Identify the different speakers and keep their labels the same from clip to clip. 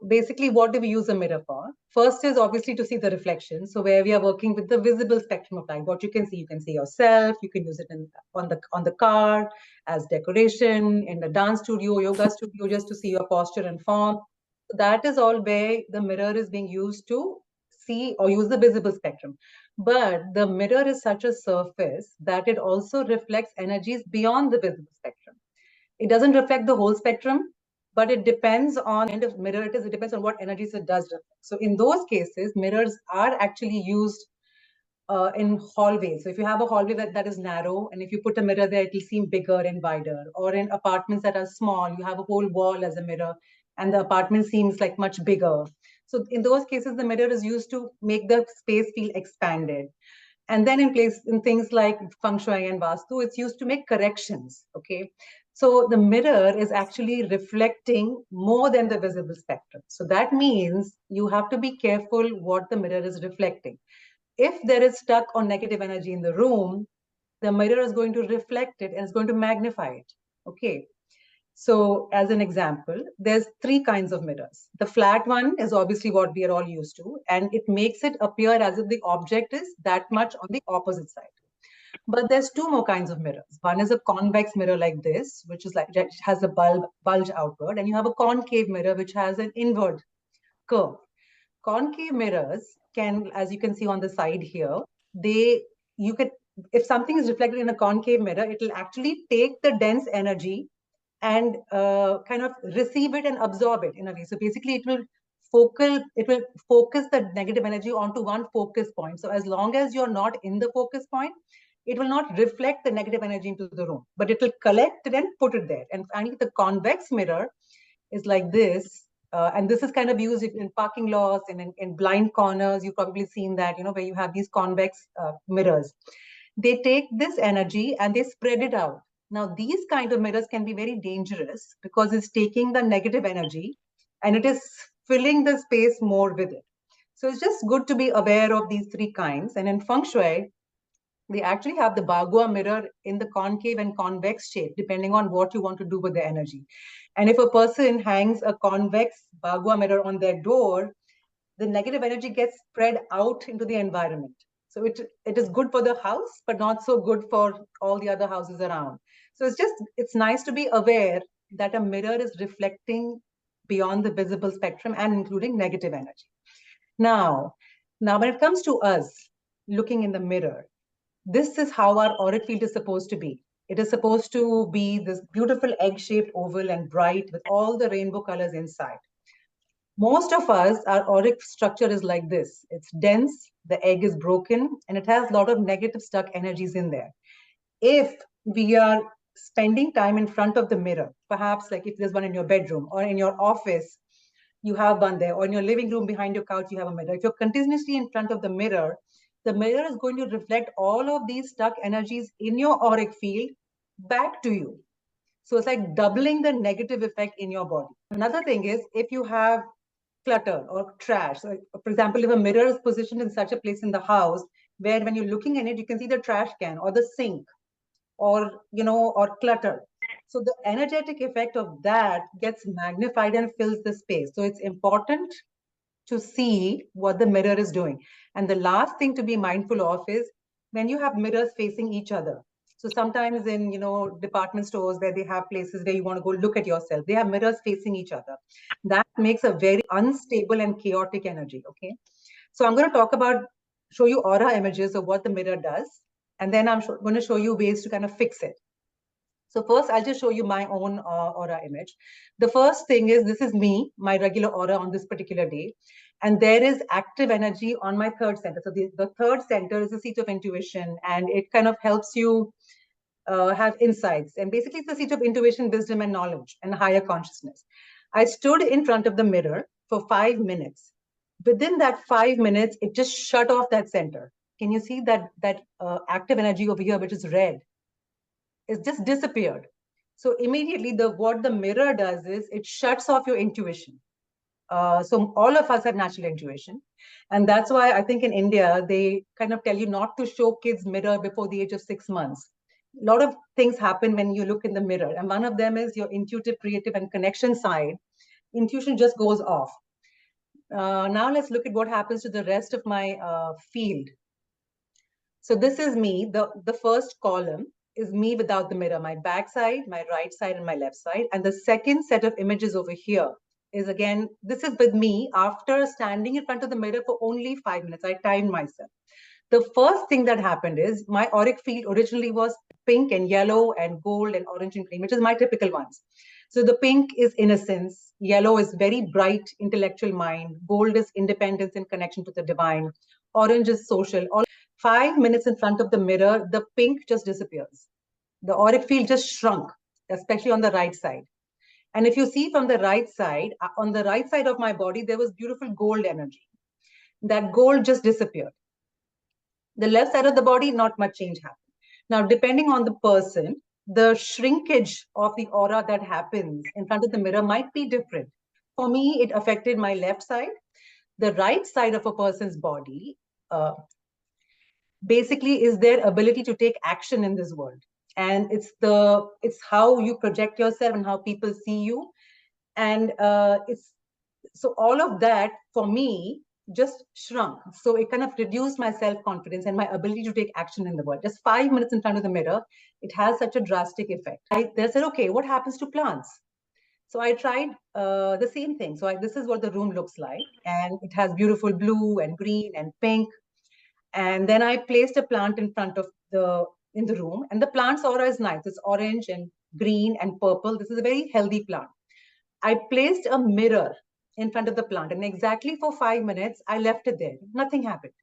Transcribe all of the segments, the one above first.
Speaker 1: basically, what do we use a mirror for? First is obviously to see the reflection. So where we are working with the visible spectrum of light, what you can see yourself. You can use it on the car as decoration, in the dance studio, yoga studio, just to see your posture and form. So that is all where the mirror is being used to see or use the visible spectrum. But the mirror is such a surface that it also reflects energies beyond the visible spectrum. It doesn't reflect the whole spectrum, but it depends on the kind of mirror it is. It depends on what energies it does reflect. So in those cases, mirrors are actually used in hallways. So if you have a hallway that is narrow, and if you put a mirror there, it will seem bigger and wider. Or in apartments that are small, you have a whole wall as a mirror, and the apartment seems like much bigger. So in those cases, the mirror is used to make the space feel expanded. And then in things like feng shui and vastu, it's used to make corrections. Okay. So the mirror is actually reflecting more than the visible spectrum. So that means you have to be careful what the mirror is reflecting. If there is stuck or negative energy in the room, the mirror is going to reflect it and it's going to magnify it. Okay. So as an example, there's 3 kinds of mirrors. The flat one is obviously what we are all used to, and it makes it appear as if the object is that much on the opposite side. But there's 2 more kinds of mirrors. One is a convex mirror like this, which is like has a bulge outward, and you have a concave mirror which has an inward curve. Concave mirrors can, as you can see on the side here, if something is reflected in a concave mirror, it will actually take the dense energy and kind of receive it and absorb it in a way. So basically, it will focus the negative energy onto one focus point. So as long as you're not in the focus point, it will not reflect the negative energy into the room, but it will collect it and put it there. And finally, the convex mirror is like this. And this is kind of used in parking lots and in blind corners. You've probably seen that, where you have these convex mirrors. They take this energy and they spread it out. Now, these kind of mirrors can be very dangerous because it's taking the negative energy and it is filling the space more with it. So it's just good to be aware of these 3 kinds. And in feng shui, they actually have the bagua mirror in the concave and convex shape, depending on what you want to do with the energy. And if a person hangs a convex bagua mirror on their door, the negative energy gets spread out into the environment. So it is good for the house, but not so good for all the other houses around. So it's nice to be aware that a mirror is reflecting beyond the visible spectrum and including negative energy. Now when it comes to us looking in the mirror, this is how our auric field is supposed to be. It is supposed to be this beautiful egg-shaped oval and bright with all the rainbow colors inside. Most of us, our auric structure is like this. It's dense, the egg is broken, and it has a lot of negative stuck energies in there. If we are spending time in front of the mirror, perhaps like if there's one in your bedroom or in your office, you have one there, or in your living room behind your couch, you have a mirror. If you're continuously in front of the mirror is going to reflect all of these stuck energies in your auric field back to you. So it's like doubling the negative effect in your body. Another thing is if you have clutter or trash. So for example, if a mirror is positioned in such a place in the house where when you're looking in it, you can see the trash can or the sink or clutter. So the energetic effect of that gets magnified and fills the space. So it's important to see what the mirror is doing. And the last thing to be mindful of is when you have mirrors facing each other. So sometimes in, department stores where they have places where you want to go look at yourself, they have mirrors facing each other. That makes a very unstable and chaotic energy, okay? So I'm going to show you aura images of what the mirror does. And then I'm going to show you ways to kind of fix it. So first, I'll just show you my own aura image. The first thing is, this is me, my regular aura on this particular day. And there is active energy on my third center. So the third center is the seat of intuition, and it kind of helps you have insights. And basically, it's the seat of intuition, wisdom, and knowledge, and higher consciousness. I stood in front of the mirror for 5 minutes. Within that 5 minutes, it just shut off that center. Can you see that active energy over here, which is red? It's just disappeared. So immediately what the mirror does is it shuts off your intuition. So all of us have natural intuition. And that's why I think in India, they kind of tell you not to show kids mirror before the age of 6 months. A lot of things happen when you look in the mirror. And one of them is your intuitive, creative, and connection side. Intuition just goes off. Now let's look at what happens to the rest of my field. So this is me. The first column is me without the mirror, my back side, my right side, and my left side. And the second set of images over here is, again, this is with me after standing in front of the mirror for only 5 minutes. I timed myself. The first thing that happened is my auric field originally was pink and yellow and gold and orange and green, which is my typical ones. So the pink is innocence, yellow is very bright intellectual mind, gold is independence and connection to the divine, orange is social. 5 minutes in front of the mirror, the pink just disappears. The auric field just shrunk, especially on the right side. And if you see from the right side, on the right side of my body, there was beautiful gold energy. That gold just disappeared. The left side of the body, not much change happened. Now, depending on the person, the shrinkage of the aura that happens in front of the mirror might be different. For me, it affected my left side. The right side of a person's body basically is their ability to take action in this world. And it's how you project yourself and how people see you. And so all of that for me just shrunk. So it kind of reduced my self-confidence and my ability to take action in the world. Just 5 minutes in front of the mirror, it has such a drastic effect. They said, okay, what happens to plants? So I tried the same thing. So this is what the room looks like. And it has beautiful blue and green and pink. And then I placed a plant in front of in the room. And the plant's aura is nice. It's orange and green and purple. This is a very healthy plant. I placed a mirror in front of the plant, and exactly for 5 minutes, I left it there. Nothing happened.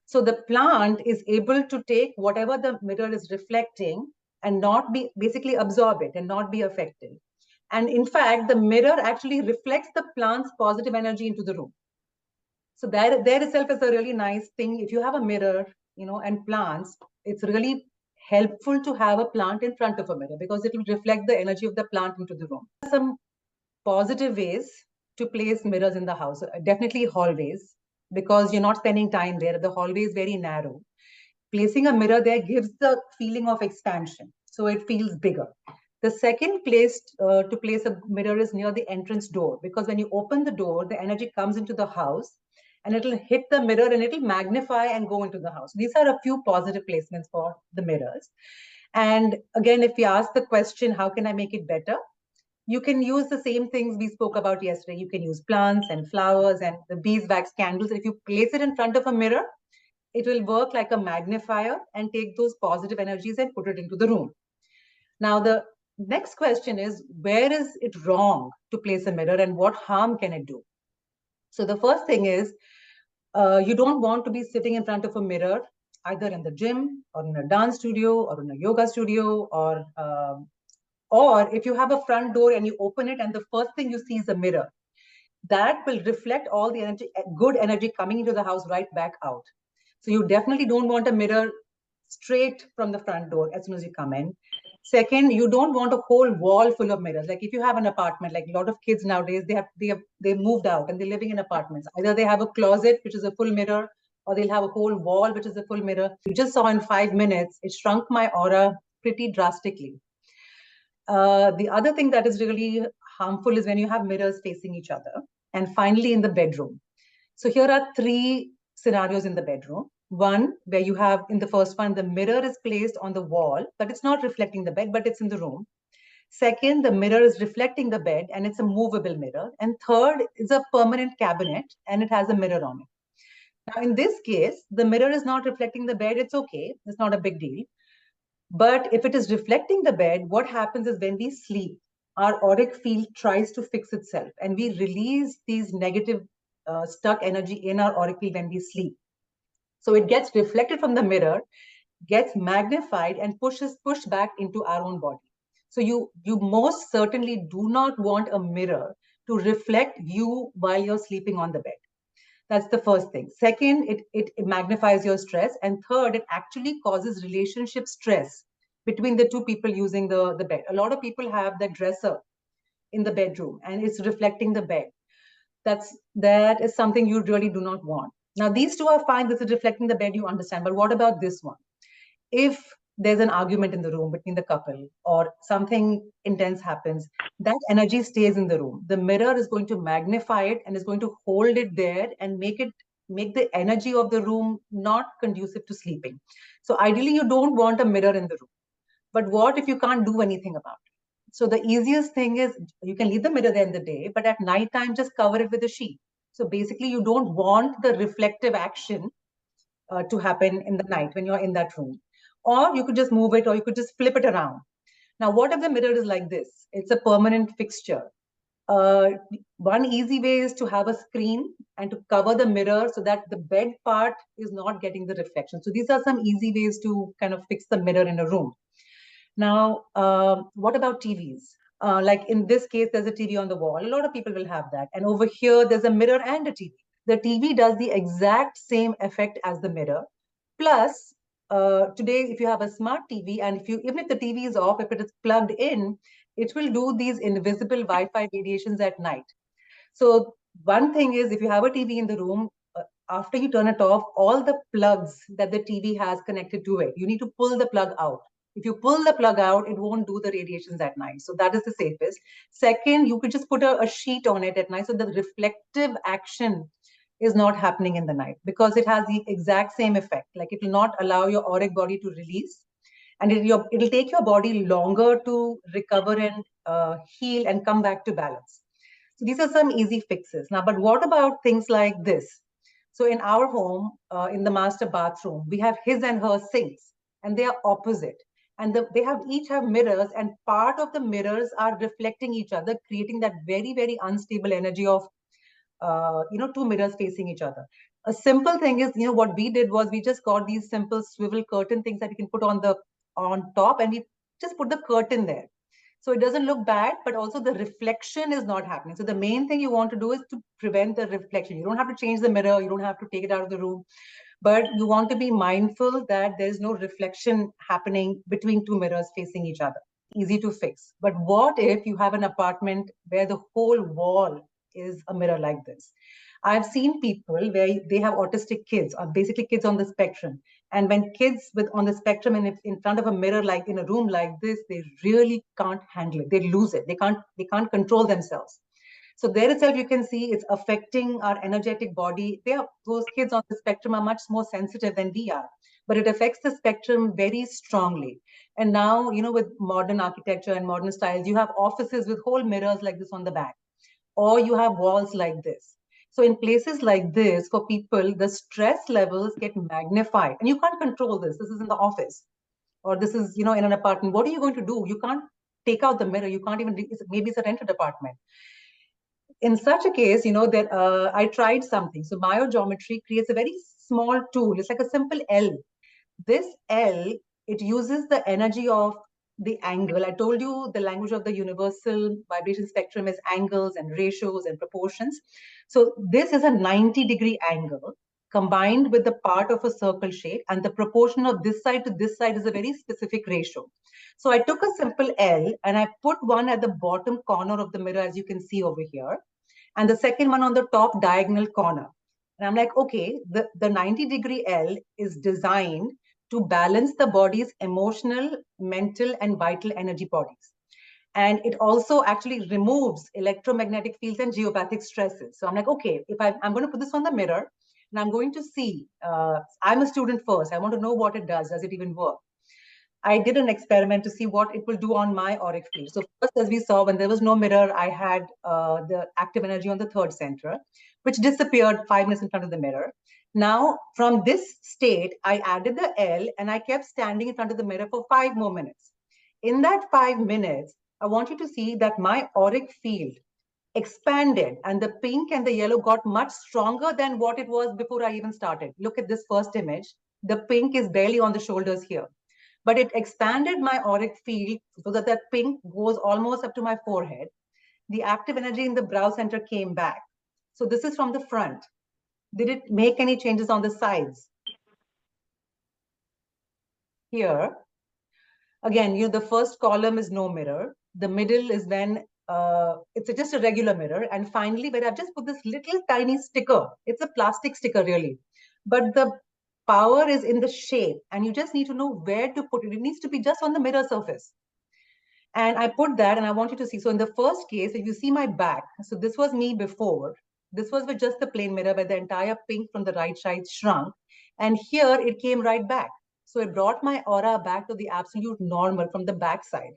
Speaker 1: So the plant is able to take whatever the mirror is reflecting and not be basically absorb it and not be affected. And in fact, the mirror actually reflects the plant's positive energy into the room. So there itself is a really nice thing. If you have a mirror, and plants, it's really helpful to have a plant in front of a mirror because it will reflect the energy of the plant into the room. Some positive ways to place mirrors in the house. Definitely hallways, because you're not spending time there. The hallway is very narrow. Placing a mirror there gives the feeling of expansion, so it feels bigger. The second place to place a mirror is near the entrance door, because when you open the door, the energy comes into the house and it'll hit the mirror and it'll magnify and go into the house. These are a few positive placements for the mirrors. And again, if we ask the question, how can I make it better? You can use the same things we spoke about yesterday. You can use plants and flowers and the beeswax candles. If you place it in front of a mirror, it will work like a magnifier and take those positive energies and put it into the room. Now, the next question is, where is it wrong to place a mirror and what harm can it do? So the first thing is, you don't want to be sitting in front of a mirror, either in the gym or in a dance studio or in a yoga studio, or if you have a front door and you open it and the first thing you see is a mirror, that will reflect all the energy, good energy coming into the house right back out. So you definitely don't want a mirror straight from the front door as soon as you come in. Second, you don't want a whole wall full of mirrors. Like if you have an apartment, like a lot of kids nowadays, they moved out and they're living in apartments. Either they have a closet, which is a full mirror, or they'll have a whole wall, which is a full mirror. You just saw in 5 minutes, it shrunk my aura pretty drastically. The other thing that is really harmful is when you have mirrors facing each other. And finally, in the bedroom. So here are 3 scenarios in the bedroom. One, where you have, in the first one, the mirror is placed on the wall, but it's not reflecting the bed, but it's in the room. Second, the mirror is reflecting the bed and it's a movable mirror. And third, is a permanent cabinet and it has a mirror on it. Now, in this case, the mirror is not reflecting the bed. It's okay. It's not a big deal. But if it is reflecting the bed, what happens is when we sleep, our auric field tries to fix itself and we release these negative stuck energy in our auric field when we sleep. So it gets reflected from the mirror, gets magnified and pushed back into our own body. So you most certainly do not want a mirror to reflect you while you're sleeping on the bed. That's the first thing. Second, it magnifies your stress. And third, it actually causes relationship stress between the two people using the bed. A lot of people have that dresser in the bedroom and it's reflecting the bed. That is something you really do not want. Now, these two are fine. This is reflecting the bed, you understand. But what about this one? If there's an argument in the room between the couple or something intense happens, that energy stays in the room. The mirror is going to magnify it and is going to hold it there and make the energy of the room not conducive to sleeping. So ideally, you don't want a mirror in the room. But what if you can't do anything about it? So the easiest thing is you can leave the mirror there in the day, but at night time, just cover it with a sheet. So basically, you don't want the reflective action to happen in the night when you're in that room. Or you could just move it, or you could just flip it around. Now, what if the mirror is like this? It's a permanent fixture. Uh, One easy way is to have a screen and to cover the mirror so that the bed part is not getting the reflection. So these are some easy ways to kind of fix the mirror in a room. Now, what about TVs? Like in this case, there's a TV on the wall. A lot of people will have that. And over here, there's a mirror and a TV. The TV does the exact same effect as the mirror. Plus, today, if you have a smart TV, and even if the TV is off, if it is plugged in, it will do these invisible Wi-Fi radiations at night. So one thing is, if you have a TV in the room, after you turn it off, all the plugs that the TV has connected to it, you need to pull the plug out. If you pull the plug out, it won't do the radiations at night. So that is the safest. Second, you could just put a sheet on it at night so the reflective action is not happening in the night because it has the exact same effect. Like it will not allow your auric body to release, and it'll take your body longer to recover and heal and come back to balance. So these are some easy fixes. Now, but what about things like this? So in our home, in the master bathroom, we have his and her sinks, and they are opposite. And they each have mirrors, and part of the mirrors are reflecting each other, creating that very, very unstable energy of, two mirrors facing each other. A simple thing is, what we did was we just got these simple swivel curtain things that you can put on top, and we just put the curtain there. So it doesn't look bad, but also the reflection is not happening. So the main thing you want to do is to prevent the reflection. You don't have to change the mirror. You don't have to take it out of the room, but you want to be mindful that there's no reflection happening between two mirrors facing each other. Easy to fix. But what if you have an apartment where the whole wall is a mirror like this? I've seen people where they have autistic kids, or basically kids on the spectrum. And when kids on the spectrum and in front of a mirror, like in a room like this, they really can't handle it. They lose it. They can't control themselves. So there itself, you can see it's affecting our energetic body. Those kids on the spectrum are much more sensitive than we are, but it affects the spectrum very strongly. And now, with modern architecture and modern styles, you have offices with whole mirrors like this on the back, or you have walls like this. So in places like this, for people, the stress levels get magnified, and you can't control this. This is in the office, or this is, in an apartment. What are you going to do? You can't take out the mirror. You can't even, maybe it's a rented apartment. In such a case, that I tried something. So biogeometry creates a very small tool. It's like a simple L. This L, it uses the energy of the angle. I told you the language of the universal vibration spectrum is angles and ratios and proportions. So this is a 90-degree angle combined with the part of a circle shape, and the proportion of this side to this side is a very specific ratio. So I took a simple L and I put one at the bottom corner of the mirror, as you can see over here, and the second one on the top diagonal corner. And I'm like, okay, the 90-degree L is designed to balance the body's emotional, mental, and vital energy bodies. And it also actually removes electromagnetic fields and geopathic stresses. So I'm like, okay, if I'm going to put this on the mirror, and I'm going to see, I'm a student first. I want to know what it does. Does it even work? I did an experiment to see what it will do on my auric field. So first, as we saw, when there was no mirror, I had the active energy on the third center, which disappeared 5 minutes in front of the mirror. Now, from this state, I added the L and I kept standing in front of the mirror for 5 more minutes. In that 5 minutes, I want you to see that my auric field expanded, and the pink and the yellow got much stronger than what it was before I even started. Look at this first image. The pink is barely on the shoulders here, but it expanded my auric field so that that pink goes almost up to my forehead. The active energy in the brow center came back. So this is from the front. Did it make any changes on the sides? Here, again, the first column is no mirror. The middle is when it's just a regular mirror. And finally, where I've just put this little tiny sticker, it's a plastic sticker really, but the power is in the shape, and you just need to know where to put it. It needs to be just on the mirror surface. And I put that, and I want you to see. So in the first case, if you see my back, so this was me before. This was with just the plain mirror where the entire pink from the right side shrunk. And here it came right back. So it brought my aura back to the absolute normal from the back side.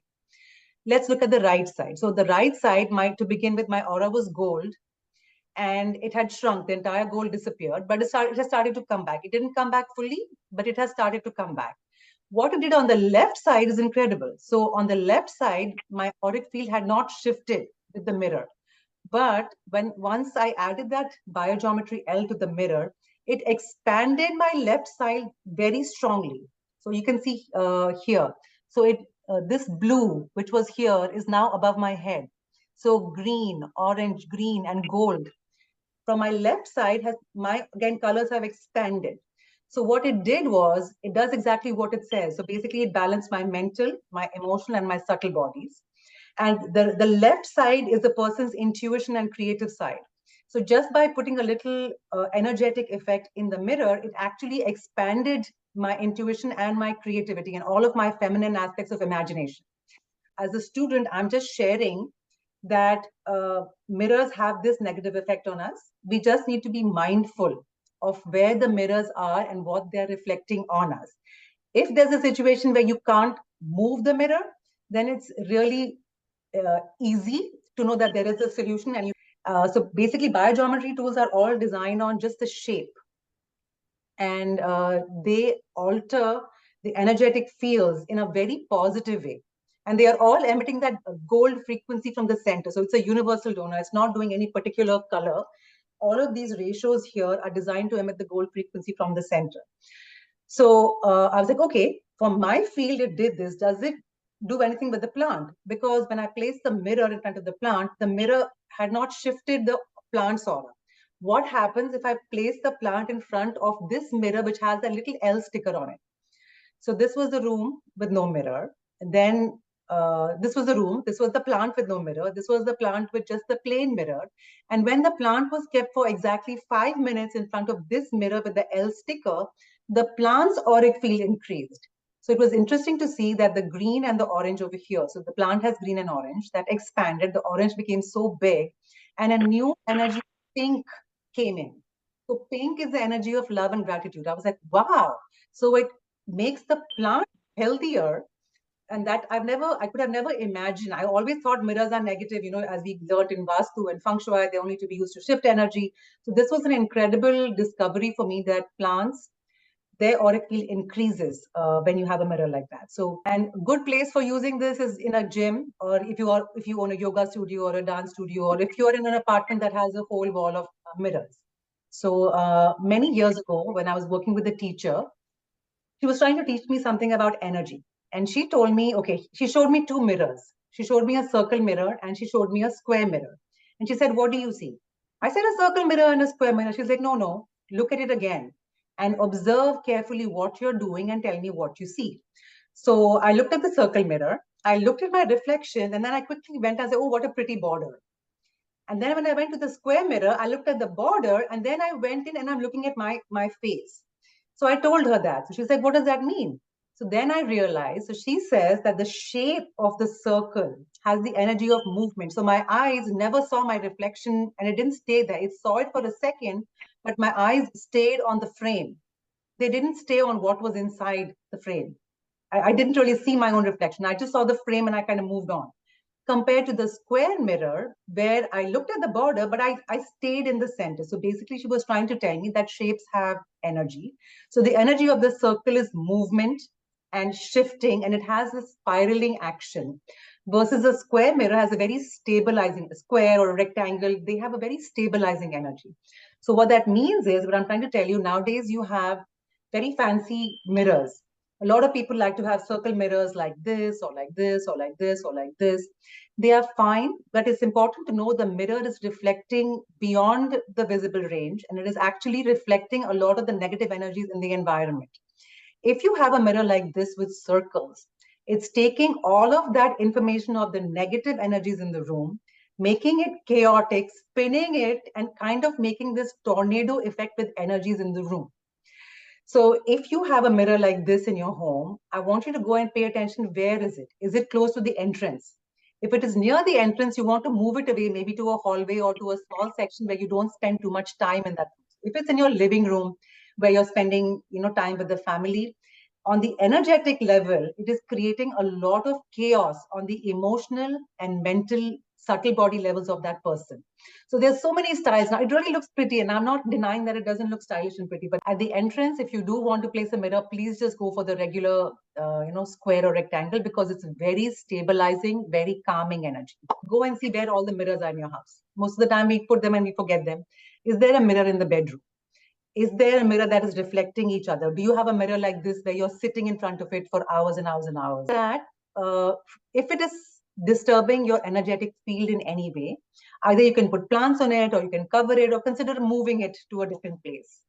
Speaker 1: Let's look at the right side. So the right side, to begin with, my aura was gold, and it had shrunk. The entire gold disappeared, but it has started to come back. It didn't come back fully, but it has started to come back. What it did on the left side is incredible. So on the left side, my auric field had not shifted with the mirror. But once I added that biogeometry L to the mirror, it expanded my left side very strongly. So you can see here. So this blue, which was here, is now above my head. So green, orange, green, and gold from my left side again, colors have expanded. So what it did was, it does exactly what it says. So basically it balanced my mental, my emotional, and my subtle bodies. And the left side is the person's intuition and creative side. So just by putting a little energetic effect in the mirror, it actually expanded my intuition and my creativity and all of my feminine aspects of imagination. As a student, I'm just sharing that mirrors have this negative effect on us. We just need to be mindful of where the mirrors are and what they're reflecting on us. If there's a situation where you can't move the mirror, then it's really easy to know that there is a solution. And so basically, biogeometry tools are all designed on just the shape, and they alter the energetic fields in a very positive way. And they are all emitting that gold frequency from the center. So it's a universal donor. It's not doing any particular color. All of these ratios here are designed to emit the gold frequency from the center. So I was like, okay, for my field, it did this. Does it do anything with the plant? Because when I placed the mirror in front of the plant, the mirror had not shifted the plant's aura. What happens if I place the plant in front of this mirror, which has a little L sticker on it? So this was the room with no mirror. And then this was the room. This was the plant with no mirror. This was the plant with just the plain mirror. And when the plant was kept for exactly 5 minutes in front of this mirror with the L sticker, the plant's auric field increased. So it was interesting to see that the green and the orange over here, so the plant has green and orange, that expanded, the orange became so big, and a new energy, pink, came in. So pink is the energy of love and gratitude. I was like, wow. So it makes the plant healthier. And that I could have never imagined. I always thought mirrors are negative, as we learned in Vastu and Feng Shui, they're only to be used to shift energy. So this was an incredible discovery for me, that plants, their auric field increases when you have a mirror like that. So, and good place for using this is in a gym, or if you own a yoga studio or a dance studio, or if you're in an apartment that has a whole wall of mirrors. So many years ago, when I was working with a teacher, she was trying to teach me something about energy. And she told me, okay, she showed me two mirrors. She showed me a circle mirror and she showed me a square mirror. And she said, what do you see? I said, a circle mirror and a square mirror. She's like, no, look at it again and observe carefully what you're doing and tell me what you see. So I looked at the circle mirror. I looked at my reflection, and then I quickly went and said, oh, what a pretty border. And then when I went to the square mirror, I looked at the border, and then I went in and I'm looking at my face. So I told her that. So she's like, what does that mean? So then I realized, so she says that the shape of the circle has the energy of movement. So my eyes never saw my reflection and it didn't stay there. It saw it for a second, but my eyes stayed on the frame. They didn't stay on what was inside the frame. I didn't really see my own reflection. I just saw the frame and I kind of moved on. Compared to the square mirror, where I looked at the border, but I stayed in the center. So basically, she was trying to tell me that shapes have energy. So the energy of the circle is movement and shifting, and it has a spiraling action. Versus a square mirror has a very stabilizing, a square or a rectangle, they have a very stabilizing energy. So what that means is, what I'm trying to tell you, nowadays you have very fancy mirrors. A lot of people like to have circle mirrors like this, or like this, or like this, or like this. They are fine, but it's important to know the mirror is reflecting beyond the visible range, and it is actually reflecting a lot of the negative energies in the environment. If you have a mirror like this with circles, it's taking all of that information of the negative energies in the room, making it chaotic, spinning it, and kind of making this tornado effect with energies in the room. So if you have a mirror like this in your home, I want you to go and pay attention. Where is it? Is it close to the entrance? If it is near the entrance, you want to move it away, maybe to a hallway or to a small section where you don't spend too much time in that. If it's in your living room where you're spending, time with the family, on the energetic level, it is creating a lot of chaos on the emotional and mental subtle body levels of that person. So there's so many styles. Now it really looks pretty, and I'm not denying that it doesn't look stylish and pretty, but at the entrance, if you do want to place a mirror, please just go for the regular, square or rectangle, because it's very stabilizing, very calming energy. Go and see where all the mirrors are in your house. Most of the time we put them and we forget them. Is there a mirror in the bedroom? Is there a mirror that is reflecting each other? Do you have a mirror like this where you're sitting in front of it for hours and hours and hours? That if it is disturbing your energetic field in any way, either you can put plants on it, or you can cover it, or consider moving it to a different place.